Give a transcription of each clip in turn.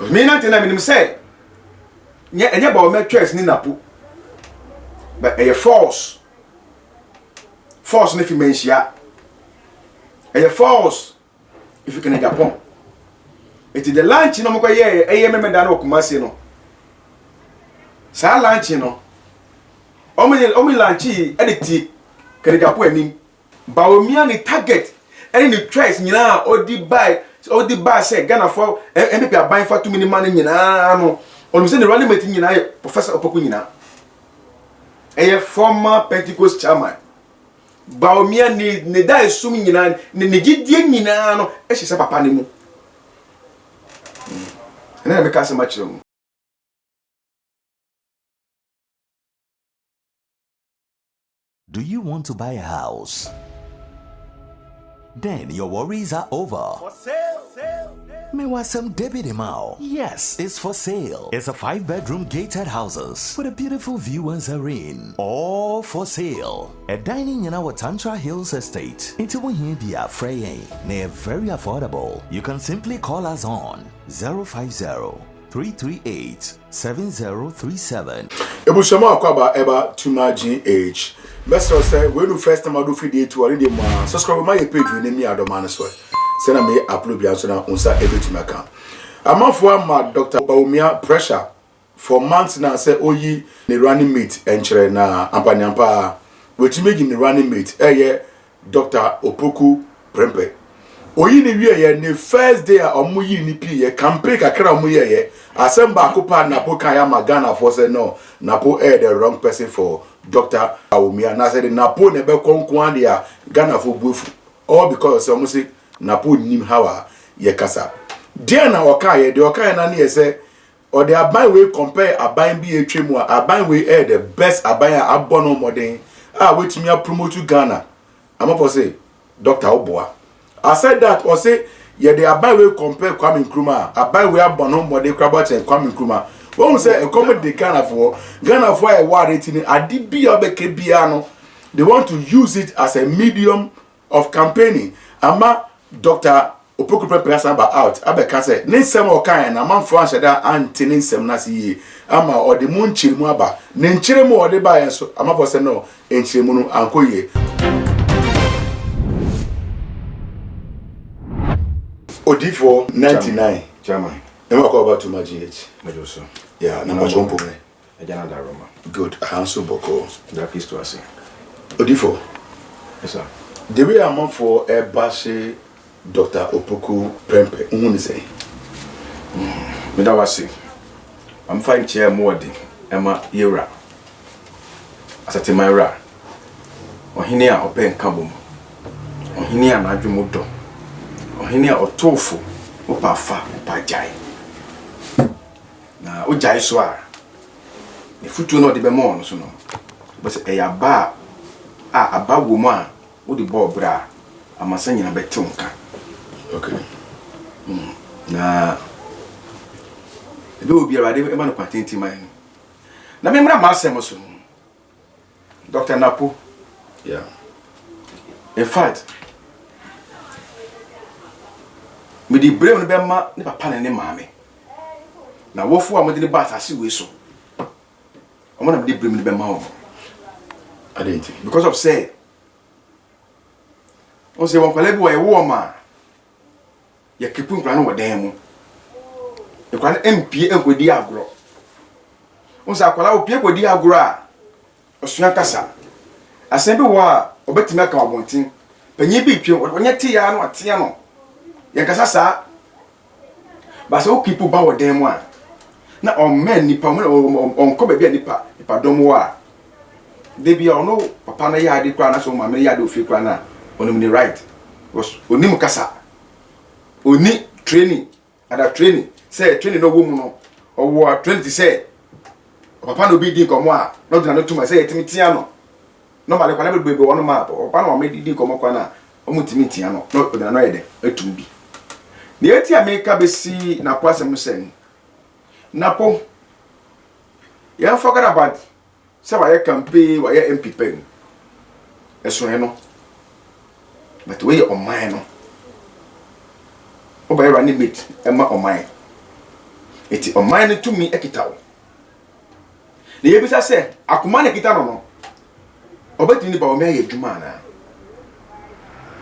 Me not na me say. Nya ba o me choice ni napo. But a force. Force if you mention a force if you can Japan. It is the lunch no mo ye me dan Kumasi no. Sa lunch no. Omi lunch e de ti kan Japan anim. Ba omia ni target any choice nyina odi buy say Ghana for MP aban for 2 million man nyina no. Onu say the running mate nyina Professor Opoku nyina. A former Pentecost chairman. Baomia ne da esum nyina ne gidie nyina no e hye papa ne mu. Na me ka se ma kire mu. Do you want to buy a house? Then your worries are over. For sale. Mewasem Debbie Demao. Yes, it's for sale. It's a 5-bedroom gated houses with a beautiful view and serene. All for sale. A dining in our Tantra Hills estate. Into Wahibia Freying. They're very affordable. You can simply call us on 050-338-7037. Ebushama akwaba eba tuma GH. Best say when you first time I do video to already ma subscribe my page we name me Adomane so. Send me upload bia so na unsa ebetumi aka. Amafo ma Dr. Baumia pressure for months now say oyi ne running mate enchire na ampanyampa wetumi gi ne running mate Dr. Opoku Prempeh. Oyi ne wie ye ne first day a omuyi ni pi ye campaign kakra omuyi ye asemba akopa na po kan ya magana for say no napo the wrong person for Dr. Baumia na say napo ne be konkwan dia Ghana for bufu all because say say napo nim hawa ye kasa dia na okaye de okaye na ne say or the aban we compare aban bi etwemu aban we the best aban a abono modern wetimi a promote Ghana amafo say Dr. Oboa. I said that or say yeah the aban we compare Kwame Nkrumah aban we abono modern Krabot and Kwame Nkrumah when we say a common de Ghana for a war rating adi bia obeke bia no they want to use it as a medium of campaigning ama Dr. Opoku Prempeh samba out abeka say ne nsem okan na manfo anhyeda anti ne nsem na se ama ode mu nchiremu aba ne nchiremu ode ba yen so amafo say no nchiremu no ankoye Odifo 99 chairman Never call about too much GH. Majoso. Yeah, number one point. Ejana da Roma. Good. I answer Boko. That is to us. Odifo. Yes sir. The way I'm on for a bashi Dr. Opoku Prempeh. Who is say? Me da wasi. I'm fine chair more di. Emma Yera. Asate Myra. Ohini a open kabum. Ohini a nadwumodo. Ohini a otofo. Opa fa, opa jai. Na o jai so a. Ne futu no de be mo no so no. But e ya ba aba wo mu a wo de bo bra amasa nyina betew nka. Okay. Na ebe obi ara de e ma no patenti man. Na me mra ma asem so. Dr. Napo. Yeah. In fact, me di brave no be ma ne papa ne maame. Na wofu a mo de ba asase we so. Omo na me di brave no be ma o. I didn't think. Because of say on say won kwale bi wo e wo ma ya kepu nkran no wodan mu. E kwan MP enkodi agro. On say akwala opie kodi agro a osua kasa. Asembe wo a obetime ka wabontin. Panyi bi twe onye te ya no ate no. Ya kasa sa. Ba so people ba wodan mu a na on men nipa on ko ba bia nipa dom wo a debi ono papa na ya ade kwa na so mama ya ade ofi kwa na onim ni right was onim kasa oni training ada training say training no wo mu no owo training say papa no bi di komo a no dina no tuma say etimi tia no no male kwa na bebe wono ma papa no ma di komo kwa na omu timi tia no no dina no yede etum bi ni eti America besi na kwasem sen Napo ya forget about say why campaign why MP pen eso no but we on mine no o ba running mate e ma on mine eti o man to me ekita wo na yebisa se akoma na kita no obetini ba o me adwuma na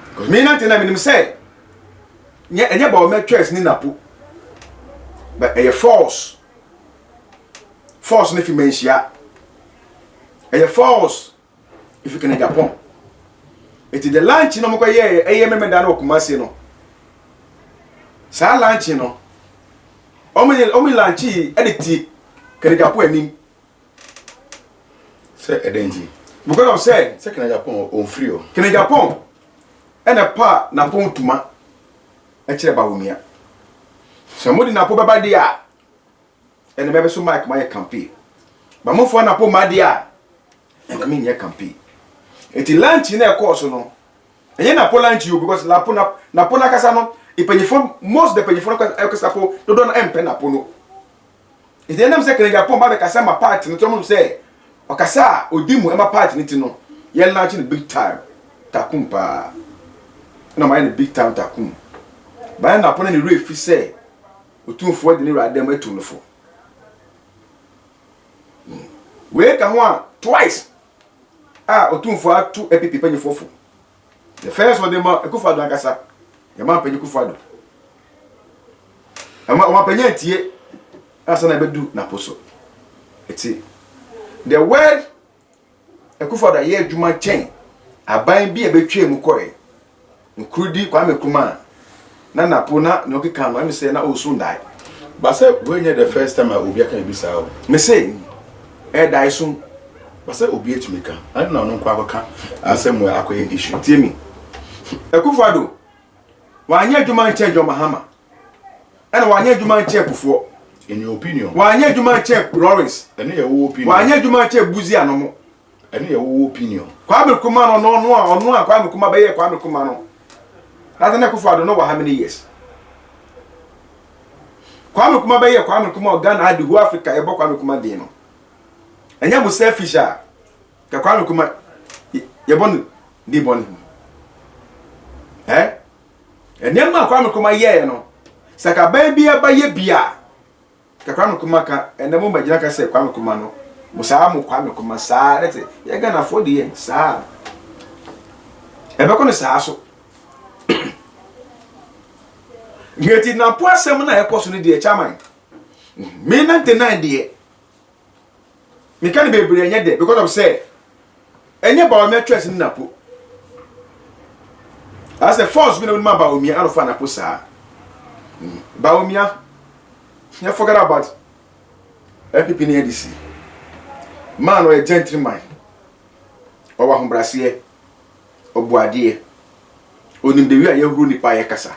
because me na tena me nim say enye ba o me choice ni napo but a force ne fi menhia a force if you can Japan it is the lunch no mo ye me da na Kumasi no sa lunch no omi lunch e de ti can Japan anim say edenji because of say can Japan on free o can Japan e na pa na pon tuma e kire ba wumia so mo di na po baba dia ene bebe so mic my campaign ba mo fo na po ma dia ene me nye campaign eti lunch na e course no enye na po lunch you because na po na kasa no ipenyefo most the penyefo no kasa po do do na empe na po no eti enam se kene Japan ba be kasa ma party no to mo se o kasa odimu e ma party ni ti no ye lunch ni big time takum pa na ma ni big time takum ba na po na ni refi se otumfo de ni radam atunfo we ka ho twice otumfo atu epipi panyefofo the first one dem Akufo-Addo akasa ya ma panyi Akufo-Addo ama panya tie asa na bedu na poso eti the word Akufo-Addo ye adwuma chen aban bi e betwe mu koe nkrudi Kwame Nkrumah na napo na no keka no me say na osu ndai but say when the first time obi aka bi sa o me say dai so but say obi etumika ani na no kwa akoka asem we akoye issue tie mi Akufo-Addo wanye adwuma chen Jo Mahama ana wanye adwuma chen Kufuor in your opinion wanye adwuma chen Lawrence ene ye wo opinion wanye adwuma chen Buzi Anomo ene ye wo opinion Kwame Nkrumah no a Kwame Nkrumah be ye Kwame Nkrumah no that na Akufo-Addo no how many years Kwame Nkrumah be ye Kwame Nkrumah Ghana adi who Africa e bo Kwame Nkrumah dey no enya mu selfish ka Kwame Nkrumah ye bon di bon enya ma Kwame Nkrumah ye no saka ba bia ba ye bia ka Kwame Nkrumah ka ena mo magina ka se Kwame Nkrumah no musa mu Kwame Nkrumah sa lete ye Ghana for the ye sa e be ko no sa so ngeti na po asem na ekoso ni de chairman me na tenai de me kan be bre nya de because of say enye ba o me twes ni na po as a force we no ma ba o mi alo fa na po sa ba o mi ya forget about FPP ni ADC man o a gentleman o wa humbrase o buade onim de wi a ye huru ni pa ye kasa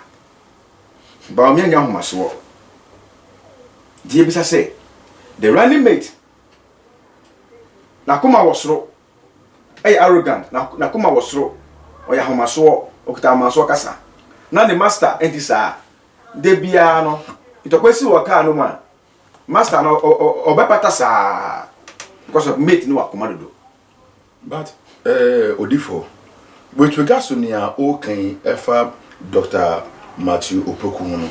ba o mi anya homaso die bisa say the running mate na kuma wosoro arrogant na kuma wosoro o ya homaso o kita maso kasa na the master entisa de bia no itokwesi wo ka no ma master no obepata sa because of mate no akoma dodo but Odifo with regards to nia okay efa Dr. Matthew Opoku no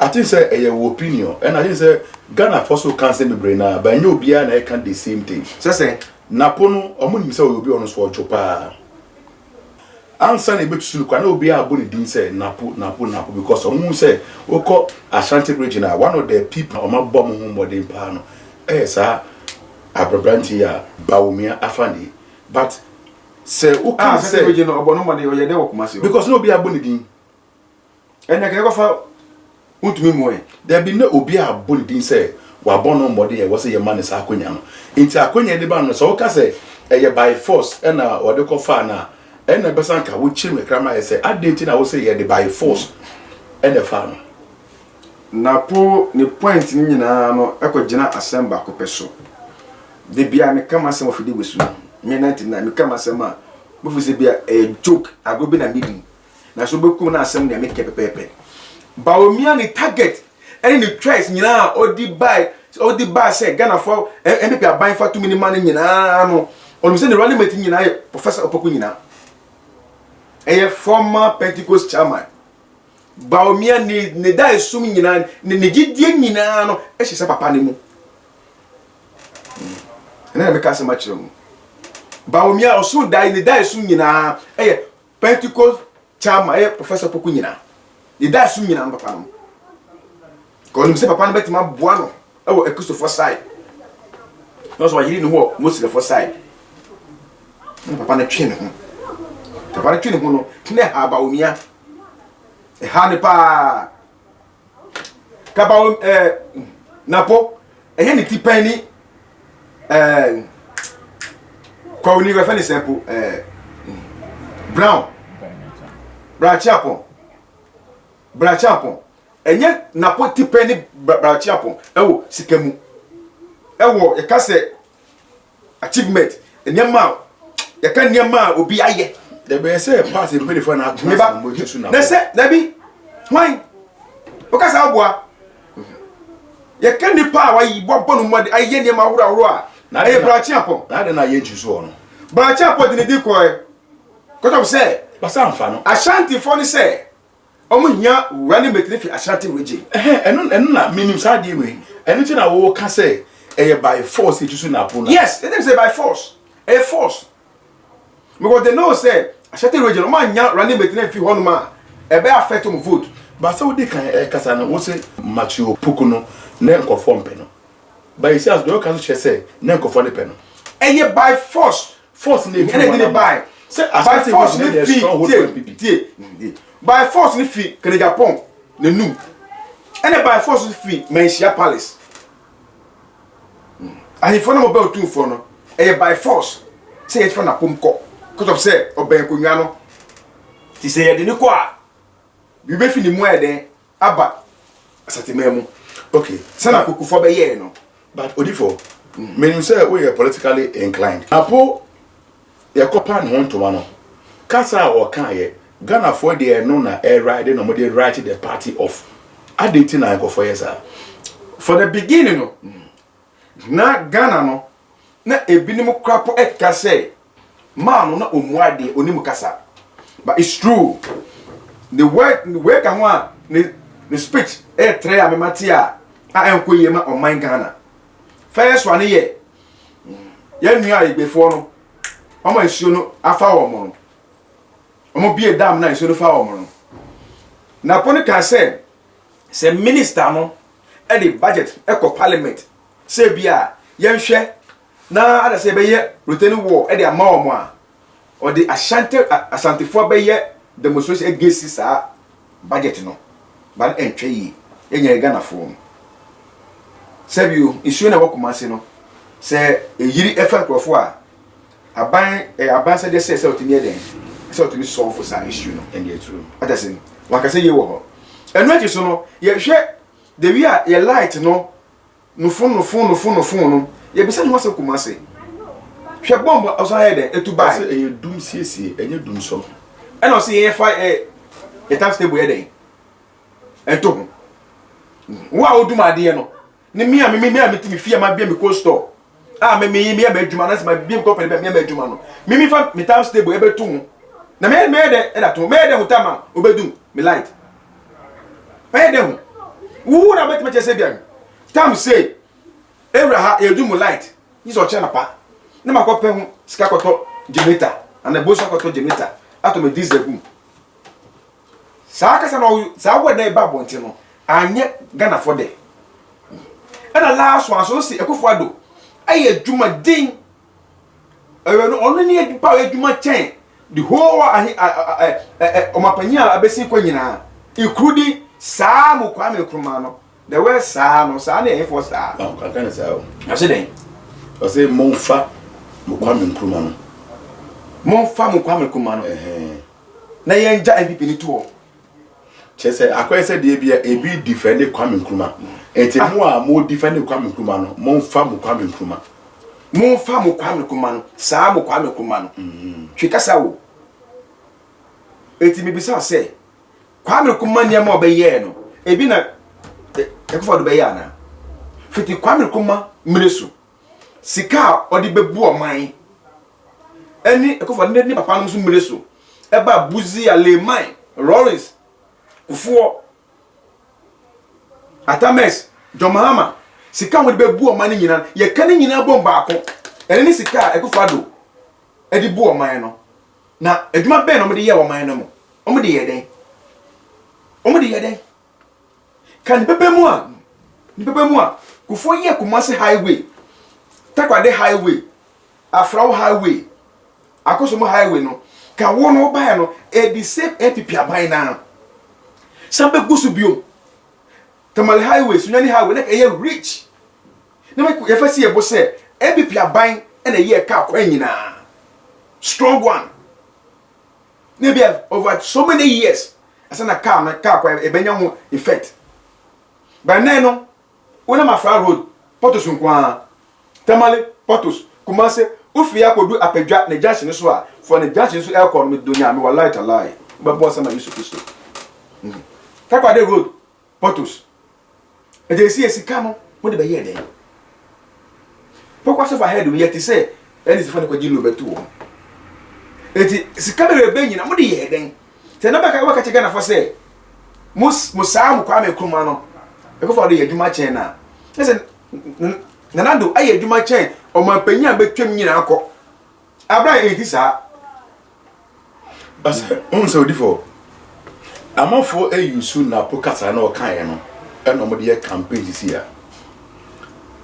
I think say your opinion and I think say Ghana also cancer me brain na but you bia na can the same thing say napo no omunim say obi ono so chopa ansa na betusu kwa na obi aboni din say napo because omu say oko Ashanti region one of the people omabom ho modern pa no sa abrabranti ya Bawumia afani but say o can say region obono made o ye de Kumasi because no obi aboni din enya ke go fa utumi moe there be no obi aboni din say wa bono modern ye was ye man sa akonya no inti akonya de ba no so o ka say ye by force na o de ko fa na ena besanka wo chiri mekrama say adenti na wo say ye de by force ena fa no na po ni point ni nyina no ekogina assemble akopeso de bia me kama asem ofide wesu me 99 me kama asem a bo fu se bia a joke agobi na meeting na so bekum na asem na me kepepepe Bawumia ni target any the choice nyina odi buy say Ghana for MPP aban for 2 minimum nyina no onu se the running mate nyina Professor Opoku nyina a former Pentecost chairman Baomia ne da esum nyina ne gidie nyina no e hye papa ne mu na me ka se ma kire mu Baomia osu dai ne da esum nyina Pentecost chama professor Poku nyina ne da esum nyina no papa no ko nim se papa no betima boa no e Christopher side no so yiri no ho Moses for side papa na twe ne ho papa na twe ne ho no ne ha Baomia ha ne pa ka ba napo ehye ne tipani kwa uni refa ne sempo brown brachapo enye napo tipani brachapo ewo sikamu ewo e ka se achievement enyama e ka nyama obi aye the be say pass e pay for na atma mo jesu na na se na bi hwan o ka sa aboa ye ka nipa wa yi bobo no mod aye ne ma horo a na e brachapo na de na ye jesu ono brachapo de ne di ko ko to say basa amfa no Ashanti for ni say omo hia running mate fi Ashanti region eno na minim sa de we eno ti na wo ka say by force jesu na po na yes they say by force a force because they know say Ashanti region omo hia running mate fi hono ma e be affect them vote basa wo de kan kasa na wo say Matthew Poku no na nkofo mpe no by say as do ka so say na nkofo ne pe no by force na e by say by force ne fi by force ne fi Kene Japan ne nu by force ne fi Menchia Palace and if one mo be otu for no by force say it for na pomko because of say oben konwa no ti say ye de ni ko a bi be fi ni mu eden aba asatememu okay sana kokufo be ye no but odifo meaning say we are politically inclined apo ye kopa ne honto no kasa o kan ye Ghana for the no na ride no mo dey write the party of adeti na go for yes for the beginning no na Ghana no na ebinim krapo eka say man no omuade onimu kasa but it's true the way kan ho the speech try amemati a enkoye ma oman Ghana first one ye nua igbefo no omo isuo no afa wo mo no omo bie dam na isuo no fa wo mo no na poni kan say minister no the budget eco parliament say bia yenhwe na ada say be ye routine war the amawo mo a or the Ashanti for be ye demonstration against sa budget no but entwe yi enya Ghana fo say you issue na wokumase no say eyiri efa krofo a aban say dey say otimi eden say otimi solve for sa issue no and the true atasin waka say ye wo ho enu achi so no ye hwe the we are ye light no no phone no ye bisa no say kumase hwe bomb oso ha eden etu bai say e dum siesie enye dum so and o say ye fa e tax table eden ento wo a odum ade no ni me timi fie ma bia me cold store me adwuma na se ma bia company me adwuma no me fa me tax table e betu na me de e da to me de hutama obedum me light me de hu wo na betima chese bia tam say Abraham edum light is o chena pa na makope hu sika koto generator and the boss koto generator ato me diesel boom sa aka sa no sa wo na ba bonte no anye Ghana for de and the last one so see ekofo ado aye adwuma din no ono ni pa adwuma chen the whole omapanya abesi kwa nyina including sa mo Kwame Nkrumah no the way sa no sa na e for sa ka kana sa o ase den o say monfa mo Kwame Nkrumah no monfa mo Kwame Nkrumah no na ye nja MPP ni to chese akwese de bia ebi defend Kwame Nkrumah enti mo a mo defend Kwame Nkrumah no monfa mo Kwame Nkrumah monfa mo Kwame Nkrumah no sa mo Kwame Nkrumah no twikasa wo enti me bisa say Kwame Nkrumah niam obeye no ebi na ekofo do be ya na fiti Kwame Nkrumah mresu sika odi bebu oman eni ekofo ni papa no so mresu eba buzi aleman Lawrence Kufuor Atames John Mahama sika wo de bebu o man nyina ye ka ne nyina bom baako ene ne sika Akufo-Addo e di bu o man no na adwuma ben no mo de ye o man no mo o mo de ye den kan bebe mu a Kufuor ye Kumasi highway Takwade highway Afrawo highway Akosomo highway no ka wo no ba no e di same APP aban na sambe gusu bio Tamale highway Sunyani highway na e rich na me ye fa si e bo se APP aban e na ye ka kwa nyina strong one maybe over so many years asana car na car kwa e benya ho effect ba na no wona Mafra road Potos nkwa Tamale Potos Kumasi Ufia kodu apedwa na junction so a for na junction so aircon me donya me wallahi talai ba boss na Yusuf Kristo Takwade road Potos e dey see esika no mo de be ye den pokwa so for head we yet say any se for na kwaji lo betu wo eti sika be be nyina mo de ye den te na baka waka chega na for say musa mu kwa me kruma no e ko for de adwuma chen na listen Nanado aye adwuma chen o man panya betwam nyina akọ abra enti sa asa on so difo amafo ayusu na pokasa na okan no eno mo de campaign this year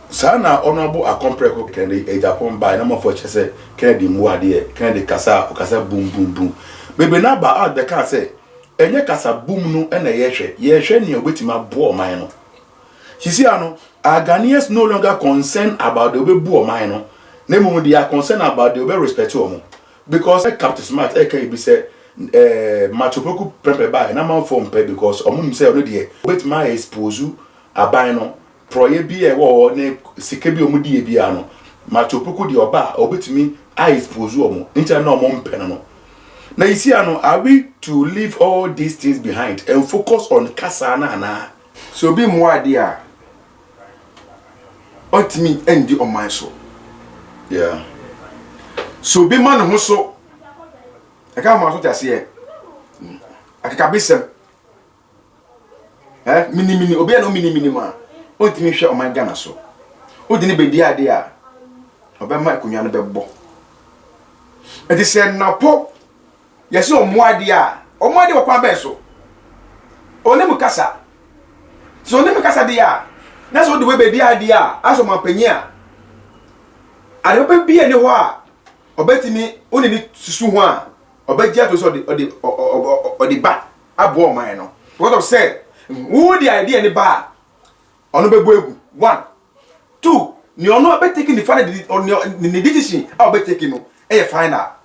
sa na honorable akompreko kende e Japan by na amafo chese kende mu ade kende kasa okasa boom boom boom bebe na ba out the car say enye kasa boom no na yehwe ne obetima bo man no sisi ano Ghanaians no longer concerned about the obebu o man no nemu they are concerned about the obe respect o because Captain Smart can be say Machopoku prepare by na man form pay because omum say no dey obetima expose aban no proye bi e wo ne sike bi omudi e bia no Machopoku di oba obetimi expose omo ntia na omom pe no na isi ano are we to leave all these things behind and focus on kasa na so bi mu ade a Otimi endi on my so. Yeah. So be man ho so. I can't man so just here. Akaka besem. Mini obi no mini ma. Otimi hwe on my Ghana so. Odi ni be di ade a. Oba ma akunwa no bebo. E dey say na po. Yesi o mu ade a. O mu ade wo kwa be so. Oni mu kasa. So oni mu kasa de a. That's what the way be dia dia aso mampanya ade be bia ne ho a obetimi oni ni susu ho a obegia to so odi ba abo man no what of say who the idea ni ba ono be bo egu 1 2 ni ono be taking the final the decision how be taking no e final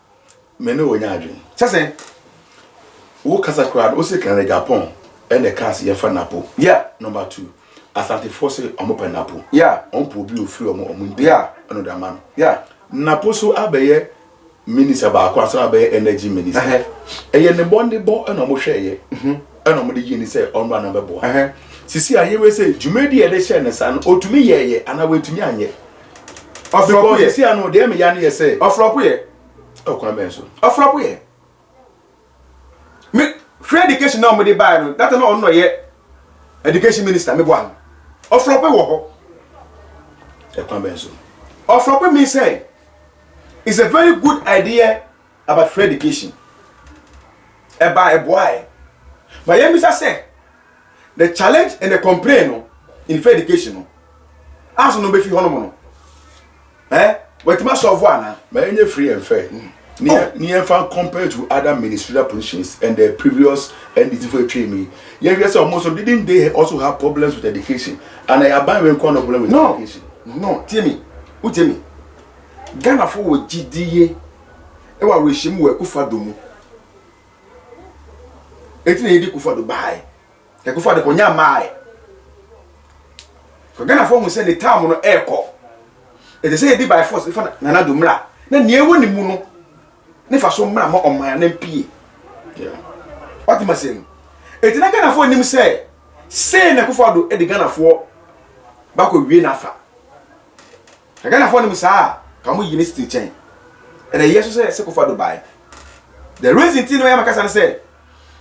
me no wonya adwen sase wo kasa crowd o se kan Japan and the cast ye fa napo yeah number 2 Asante force omope napo yeah onpo bi ofiri omo yeah another man yeah napo so abeye minister ba akwa so abeye energy minister eye ne bonde bo na mo hweye na mo de yini say onwa na bebo sisi ayewe say jumedi e de share ne san otumi yeye ana wetumi anye ofropo ye sisi anu de me ya ne ye say ofropo ye okwa ben so ofropo ye me free education na mo de buy no that no ono ye education minister me bo Ofrope wo ho. Ekwan benzo. Ofrope means say it's a very good idea about free education. About a boy. But you must say the challenge and the complaint in free education. As no be fi hono mo. What must solve one? Ma enye free and fair. Near far compared to other ministerial positions and the previous NDT training. Yes, almost didn't they also have problems with education? And I abandon one problem with education. No, Timmy. Who Timmy? Ghana for GDA. Ewa regime we Akufo-Addo mu. Eti na yedi Akufo-Addo bai. Akufo-Addo konya mai. Ko Ghana for mu say the time no eko. Eti say yedi by force ifa na na do mra. Na ne ewo ni mu no. Ne fa so mra mo oman na mpie. Yeah. What am I saying? Eti na Ghana for nim say na Akufo-Addo e de Ghana for ba ko wie na fa. Ghana for nim sa ka mo university chen. And the years say Akufo-Addo bai. The reason tin no ya makasa say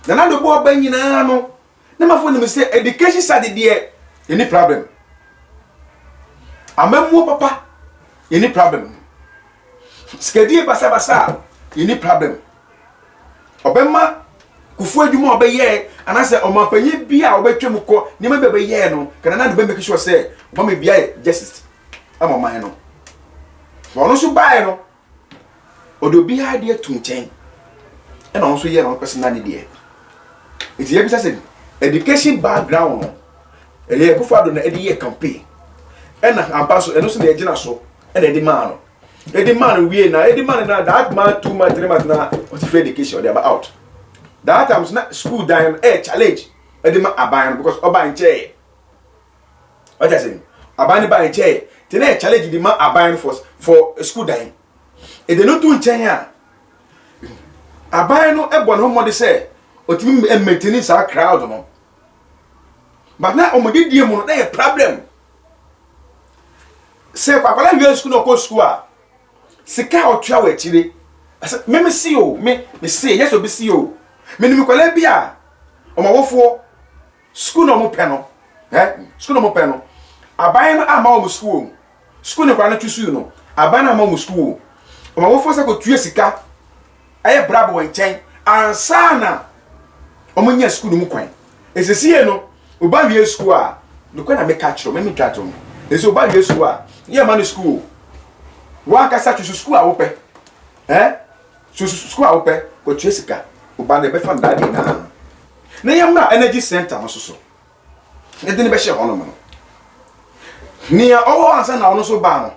na do bo ba nyina no na ma fo ni me say education side there any problem amemu papa any problem skedi basa any problem obema kufu adwuma obeye anase omapanyi bia obetwem ko ni ma bebe ye no kana na be make sure say obama bia justice ama man no wono so bae no odo bia de tunchen e na won so ye no personal de it ye bisa say education background no ele kufu ado na e de ye campaign e na ampaso eno so na ejina so e na edi man no edi man we na that man 2 months 3 months na what if education they about out that times na school dime challenge edi man aban because oban che what I say aban ban che te na challenge di man aban for school dime e de no tu nchen ya aban no e bo no mo de say otimi maintain sa crowd no but na o mo de die mo no na problem say kwakwala wi school no ko school a sika otwa wa chire me see o me see yes obi see o me ni kwala bia o ma wofo school no mo pe no school no mo pe no aban no ama o school school no kwa na twisu no aban na ama o school o ma wofo sa ko tue sika aye brabo nchen ansana o mo nya school no mu kwan esesie no oba wi school a no kwa na me catch ro me twato ese oba wi school a ye man school wa ka sa twisu school a wo pe school a wo pe ko tue sika oba na be fa ndade na yamna energy center no so ne de ne be she hono no ni ya owo ansa na ono so ba no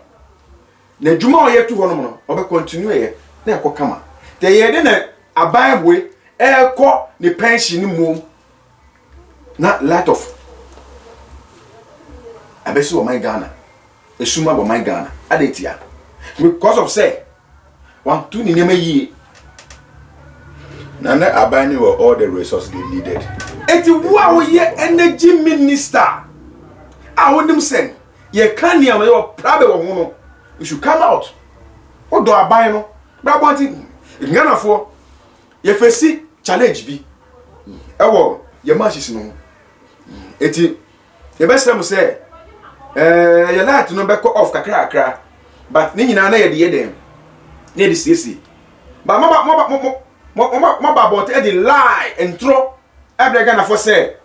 na djuma o ye tu hono no o be continue ye na e ko kama te ye de na aban boy e ko ni pension ni mom na lot of abesi o my Ghana esuma bo my Ghana adetia because of say one two ni nema yi na abani were all the resources they needed. Eti wa wo ye energy minister a wonim sen ye kan ni am ye prabe wo ho no you should come out o do aban no bra bonti Ghana fo ye fesi challenge bi ewo ye matches no eti ye best am say ye light no be ko off kakra but ni nyina na ye de dem na ye de sisi ba mo about e dey lie and throw every Ghana for say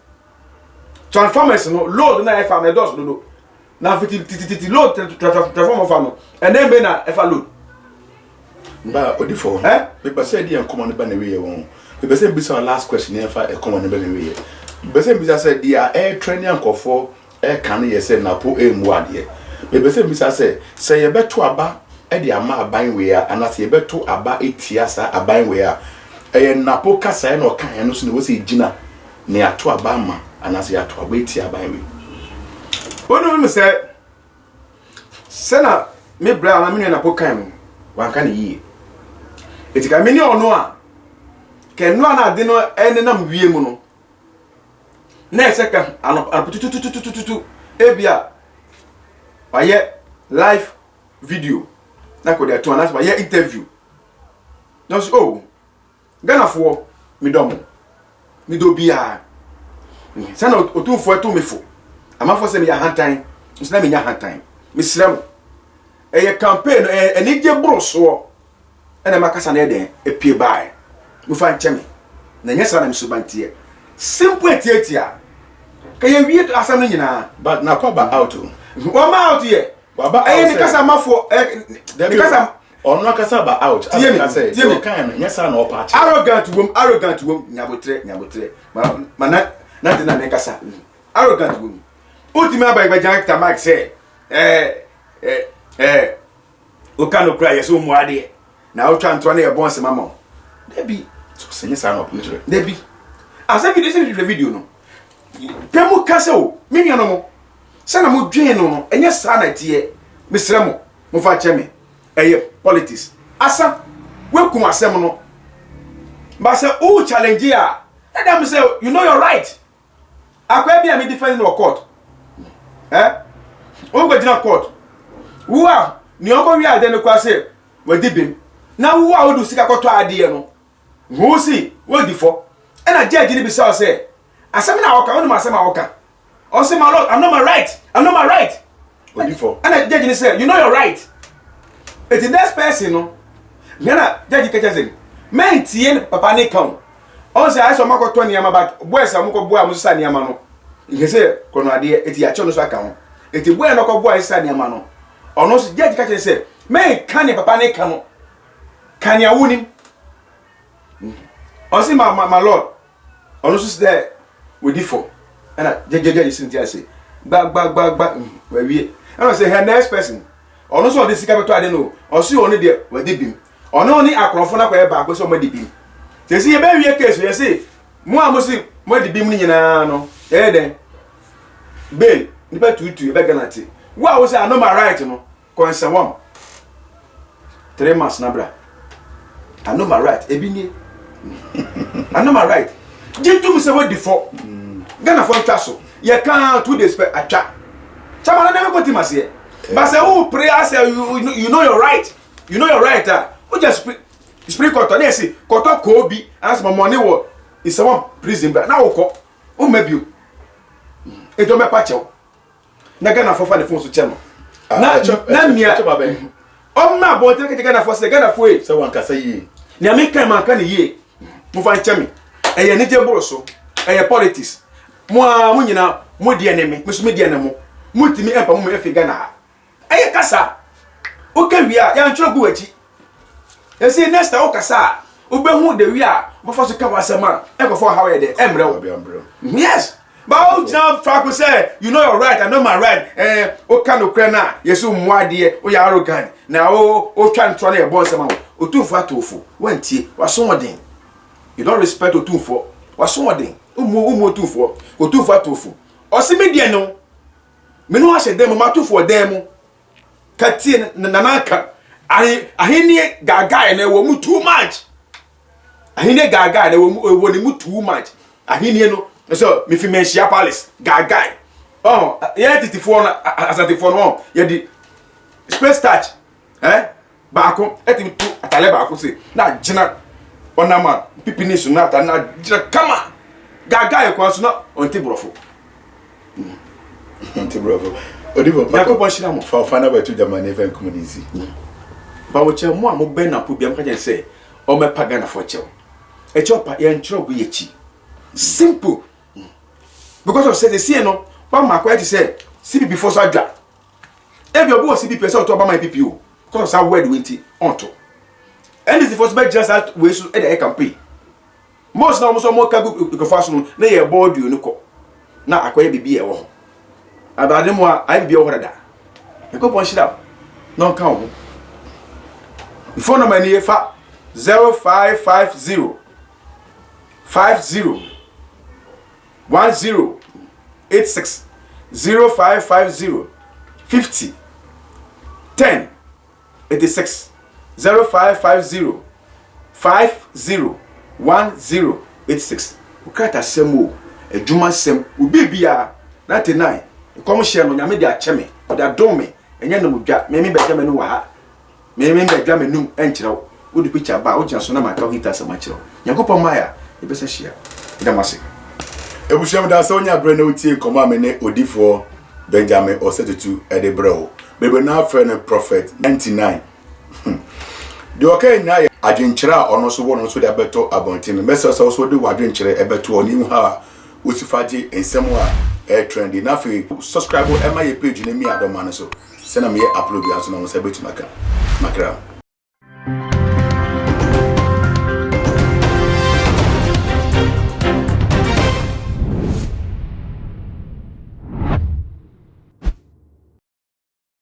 transformers no load na e fa na dos do na fiti load transformer fa no and then be na e fa load ba odifo me ba say dey enkomo ne ba na we won me ba say be say last question e fa enkomo ne ba na we be say be say dia air training ankofo e kan ye say na po emu ade me say be say ye beto aba e dey ama aban we a anase ye beto aba etia sa aban we a e napo kasa e no kan no so ne wo say gina ne ato aba ma anase ato aba etia aban we ono me say sena me bra na me napo kan wan kan yi etika me ni ono a ke no na ade no ene na mwie mu no na eseka tutu ebia waye live video na ko de to na waye interview no so oh Ghana fo mi do bia sana otumfo eto mefo amafo se me ya hantan nsina me nya hantan me srem eye campaign eni je broso ena makasa na eden epie bai mu fa ncheme na nya sana me subantie simple tietia kaya wie asam no nyina but na kwa ba out wa ma out ye baba ni kasa mafo ni kasa ono akasa ba out tie kan nya sana o pa arrogant wom nyabotre mana na de na me kasa arrogant wom ultima ba director mark say o kanu cry yeso mu ade na o twa ntwa na ye bon se mama debi so se nya sana o pa debi asa video no pemu kasa o me nua no mo sana mo dwen no enye sa na tie mesre mo fa cheme eye politics asa we kum asem no ba say o challenge ya let them say you know you're right akwa bia me defend no court o go jina court wo a ni o go wi ade no kwa say we dibim na wo a wo du sika koto ade no wo si wo di fo e na judge ni bi say asem na oka wonu asem oka o say my lord I'm not my right Odifo and the judge say you know you're right it is that person no na judge keche men tie papa ne kan o say I so makoto niam back boys amko boy amusa niam no he say kono ade eti ya cho no so aka ho eti boy no ko boy sa niam no ono so judge keche say men kan ne papa ne kan no kan ya wunim o say my lord ono so say Odifo and judge is in say gba we and say her next person ono so this capital I don't know or see only there we dey bim ono ni akrofo na kwa e ba ko so mo dey bim say see e be wie case we say mo amosi mo dey bim ni nyina no den bail ni pa tutu e be ganati wo say I know my right no concern one 3 months na bra I know my right e bi ni I know my right jintu me say we defo Gana for chaso ye can 2 days per atwa chama na me go timase but say who pray say you know you're right who just speak koto na say koto ko bi as my money wo is one prison but na wo ko o maybe e do me pa chew na Gana for fa the phone so chemo na mia o ma bo te ke Gana for say Gana for e say wan ka say yi na me kan man kan ye mo fa chemi e ye ni je boro so e ye politics mo nyina mo die ne me so me die ne mo mutimi empa mo efi Gana ha eye kasa o ka wi a ya ntro gu achi e say next o kasa o be hu de wi a mo fa so ka wasema e ko for how ye de emre wo yes but o jump fa ko say you know you're right I know my right o ka no kra na yeso mo ade o ya arrogant na o twa ntro na e bon sema o tu fa tofu wantie waso odin you don't respect o tu fo waso odin umo tu fo o tu fa tofu o si me de no me no ahye dem ma tu fo dem katie na naka ahini gaga na wo mu too much ahini gaga na wo ni mu too much ahini no so me fi menshia palace gaga oh ye titifo na asatifo no ye di space touch baako eti tu atale baako se na gina onama pipini so na ta na gina kama gaga e kwa so na onti brofo onti brofo Odifo Yakobo shira mo fa fa na ba tu Germany even community ba wo che mo am ben na po biam ka je say o me pa Gana for chew e chopa ye ntro gu ye chi simple because of say the see no pa ma kwa ti say CP before so adwa e bi obo CP person to ba my PPO because of say word wenti onto and this the first be just that we so e dey campaign most na mo so mo ka gu ko fa so no na ye board you no ko na akoye bibi e wo abade mo a bibi e wo da Yakobo shira no ka wo phone number ni fa 0550 50 1086 0550 50 10 86 0550 50 1086 ukata semo adwuma sem ubibia 99 kom share no nyame dia cheme da dome enye no mudwa me be dwa me no wa ha me be dwa me num enkyerɛw wodi picture ba wo so na maka hita sama kyerɛw Yakobo maya e be se share idamase ebusham da so nya bre na utie koma me ne Odifo Benjamin Osetutu Edebro bebe na afre ne prophet 99 de okay nya adwenkyerɛ ono so wo no so de abeto abontin message so de wadwenkyerɛ ebeto oni hu ha usifaje ensem a trendy na fe subscribe e ma ye page ne mi adoma no so se na me upload ya so na wo se betu makra